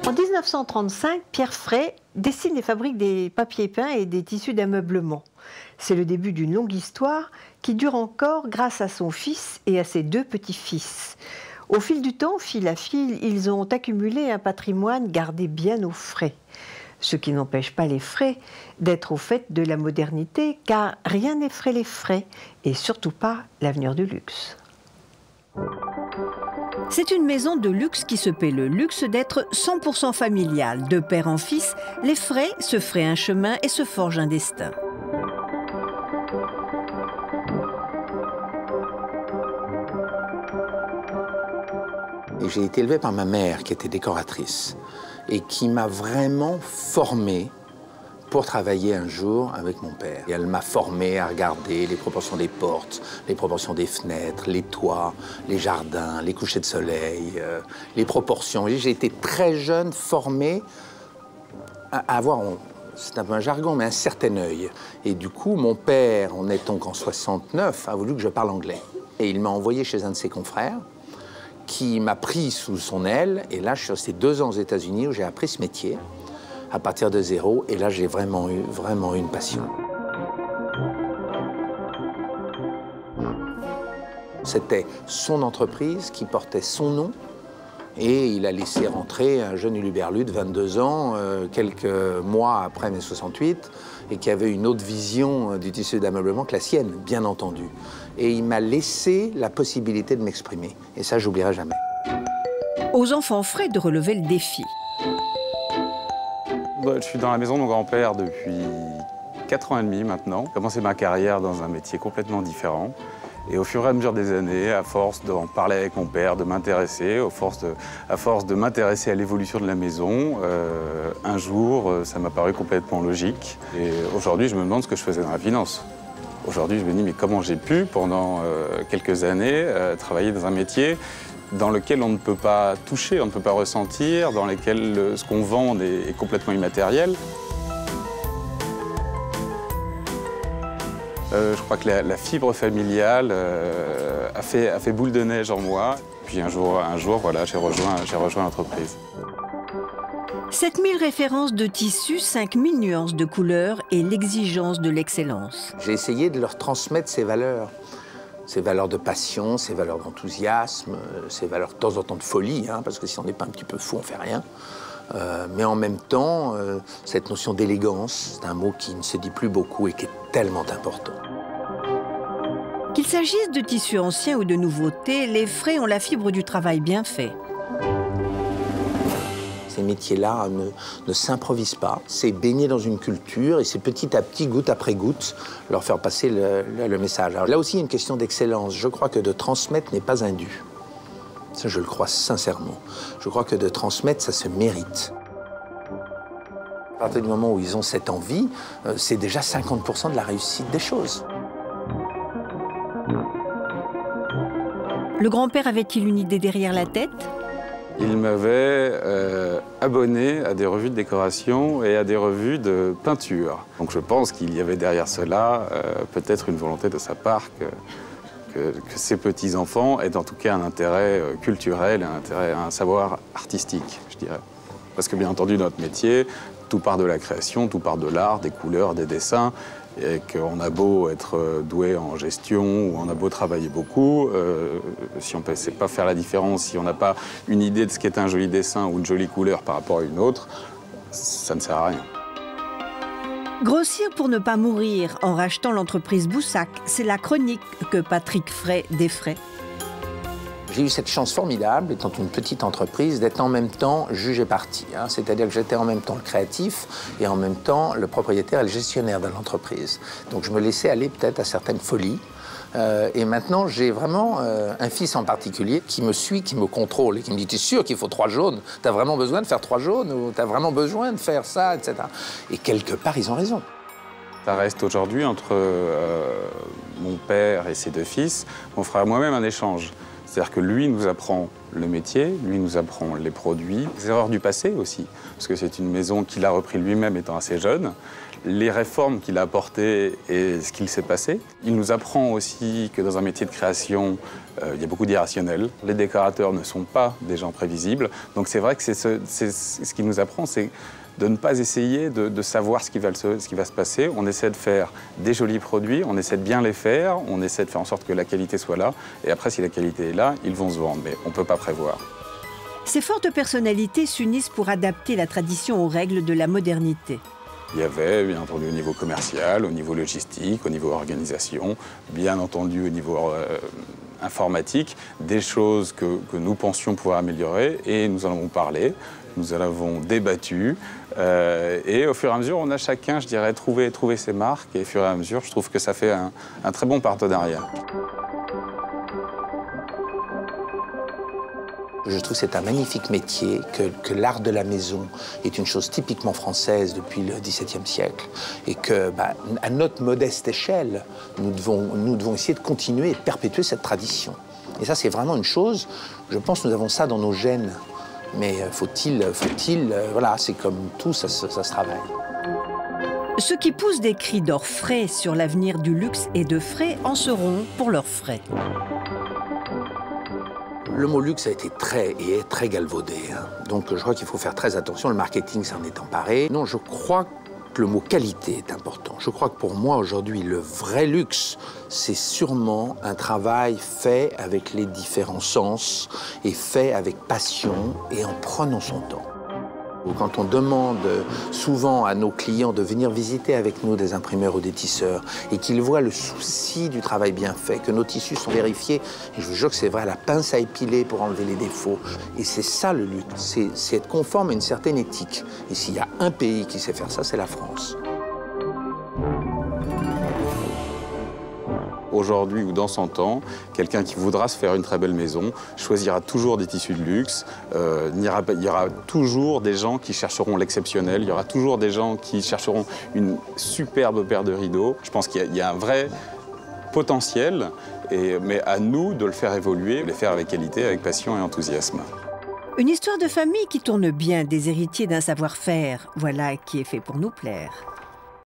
En 1935, Pierre Fray dessine et fabrique des papiers peints et des tissus d'ameublement. C'est le début d'une longue histoire qui dure encore grâce à son fils et à ses deux petits-fils. Au fil du temps, fil à fil, ils ont accumulé un patrimoine gardé bien au frais. Ce qui n'empêche pas les Fray d'être au fait de la modernité, car rien n'effraie les Fray, et surtout pas l'avenir du luxe. C'est une maison de luxe qui se paie le luxe d'être 100% familiale. De père en fils, les Fray se fraient un chemin et se forgent un destin. J'ai été élevé par ma mère, qui était décoratrice, et qui m'a vraiment formé pour travailler un jour avec mon père. Et elle m'a formé à regarder les proportions des portes, les proportions des fenêtres, les toits, les jardins, les couchers de soleil, les proportions. J'ai été très jeune formé à avoir, c'est un peu un jargon, mais un certain œil. Et du coup, mon père, on est donc en 69, a voulu que je parle anglais. Et il m'a envoyé chez un de ses confrères, qui m'a pris sous son aile. Et là, je suis resté 2 ans aux États-Unis où j'ai appris ce métier à partir de zéro. Et là, j'ai vraiment eu une passion. C'était son entreprise qui portait son nom. Et il a laissé rentrer un jeune huluberlu de 22 ans, quelques mois après mai 68, et qui avait une autre vision du tissu d'ameublement que la sienne, bien entendu. Et il m'a laissé la possibilité de m'exprimer. Et ça, j'oublierai jamais. Aux enfants Fray de relever le défi. Je suis dans la maison de mon grand-père depuis 4 ans et demi maintenant. J'ai commencé ma carrière dans un métier complètement différent. Et au fur et à mesure des années, à force d'en parler avec mon père, de m'intéresser, à force de m'intéresser à l'évolution de la maison, un jour, ça m'a paru complètement logique. Et aujourd'hui, je me demande ce que je faisais dans la finance. Aujourd'hui, je me dis, mais comment j'ai pu, pendant quelques années, travailler dans un métier dans lequel on ne peut pas toucher, on ne peut pas ressentir, dans lequel ce qu'on vend est complètement immatériel. Je crois que la fibre familiale a fait boule de neige en moi. Puis un jour voilà, j'ai rejoint l'entreprise. 7000 références de tissus, 5000 nuances de couleurs et l'exigence de l'excellence. J'ai essayé de leur transmettre ces valeurs de passion, ces valeurs d'enthousiasme, ces valeurs de temps en temps de folie, hein, parce que si on n'est pas un petit peu fou, on ne fait rien. Mais en même temps, cette notion d'élégance, c'est un mot qui ne se dit plus beaucoup et qui est tellement important. Qu'il s'agisse de tissus anciens ou de nouveautés, les Fray ont la fibre du travail bien fait. Ces métiers-là ne s'improvisent pas. C'est baigner dans une culture et c'est petit à petit, goutte après goutte, leur faire passer le message. Alors là aussi, il y a une question d'excellence. Je crois que de transmettre n'est pas un dû. Ça, je le crois sincèrement. Je crois que de transmettre, ça se mérite. À partir du moment où ils ont cette envie, c'est déjà 50% de la réussite des choses. Le grand-père avait-il une idée derrière la tête ? Il m'avait abonné à des revues de décoration et à des revues de peinture. Donc je pense qu'il y avait derrière cela peut-être une volonté de sa part que ces petits-enfants aient en tout cas un intérêt culturel, un savoir artistique, je dirais. Parce que bien entendu, notre métier, tout part de la création, tout part de l'art, des couleurs, des dessins, et qu'on a beau être doué en gestion ou on a beau travailler beaucoup, si on ne sait pas faire la différence, si on n'a pas une idée de ce qu'est un joli dessin ou une jolie couleur par rapport à une autre, ça ne sert à rien. Grossir pour ne pas mourir en rachetant l'entreprise Boussac, c'est la chronique que Patrick Fray défrait. J'ai eu cette chance formidable, étant une petite entreprise, d'être en même temps juge et partie. Hein. C'est-à-dire que j'étais en même temps le créatif et en même temps le propriétaire et le gestionnaire de l'entreprise. Donc je me laissais aller peut-être à certaines folies. Et maintenant, j'ai vraiment un fils en particulier qui me suit, qui me contrôle et qui me dit « T'es sûr qu'il faut 3 jaunes? T'as vraiment besoin de faire 3 jaunes ou t'as vraiment besoin de faire ça, etc. » Et quelque part, ils ont raison. Ça reste aujourd'hui entre mon père et ses 2 fils, mon frère et moi-même, un échange. C'est-à-dire que lui nous apprend le métier, lui nous apprend les produits, les erreurs du passé aussi, parce que c'est une maison qu'il a repris lui-même étant assez jeune, les réformes qu'il a apportées et ce qu'il s'est passé. Il nous apprend aussi que dans un métier de création, il y a beaucoup d'irrationnel. Les décorateurs ne sont pas des gens prévisibles, donc c'est vrai que ce qu'il nous apprend, c'est de ne pas essayer de savoir ce qui va se passer. On essaie de faire des jolis produits, on essaie de bien les faire, on essaie de faire en sorte que la qualité soit là. Et après, si la qualité est là, ils vont se vendre, mais on ne peut pas prévoir. Ces fortes personnalités s'unissent pour adapter la tradition aux règles de la modernité. Il y avait, bien entendu, au niveau commercial, au niveau logistique, au niveau organisation, bien entendu au niveau informatique, des choses que nous pensions pouvoir améliorer et nous en avons parlé. Nous en avons débattu et au fur et à mesure, on a chacun, je dirais, trouvé ses marques et au fur et à mesure, je trouve que ça fait un très bon partenariat. Je trouve que c'est un magnifique métier, que l'art de la maison est une chose typiquement française depuis le XVIIe siècle et que, à notre modeste échelle, nous devons essayer de continuer et de perpétuer cette tradition. Et ça, c'est vraiment une chose, je pense que nous avons ça dans nos gènes. Mais voilà, c'est comme tout, ça se travaille. Ceux qui poussent des cris d'orfraie sur l'avenir du luxe et de frais en seront pour leurs frais. Le mot luxe a été est très galvaudé. Donc je crois qu'il faut faire très attention, le marketing s'en est emparé. Non, je crois que le mot qualité est important. Je crois que pour moi aujourd'hui, le vrai luxe, c'est sûrement un travail fait avec les différents sens et fait avec passion et en prenant son temps. Quand on demande souvent à nos clients de venir visiter avec nous des imprimeurs ou des tisseurs et qu'ils voient le souci du travail bien fait, que nos tissus sont vérifiés, et je vous jure que c'est vrai, la pince à épiler pour enlever les défauts. Et c'est ça le luxe, c'est être conforme à une certaine éthique. Et s'il y a un pays qui sait faire ça, c'est la France. Aujourd'hui ou dans 100 ans, quelqu'un qui voudra se faire une très belle maison choisira toujours des tissus de luxe. Il y aura toujours des gens qui chercheront l'exceptionnel. Il y aura toujours des gens qui chercheront une superbe paire de rideaux. Je pense qu'il y a un vrai potentiel, mais à nous de le faire évoluer, de le faire avec qualité, avec passion et enthousiasme. Une histoire de famille qui tourne bien, des héritiers d'un savoir-faire. Voilà qui est fait pour nous plaire.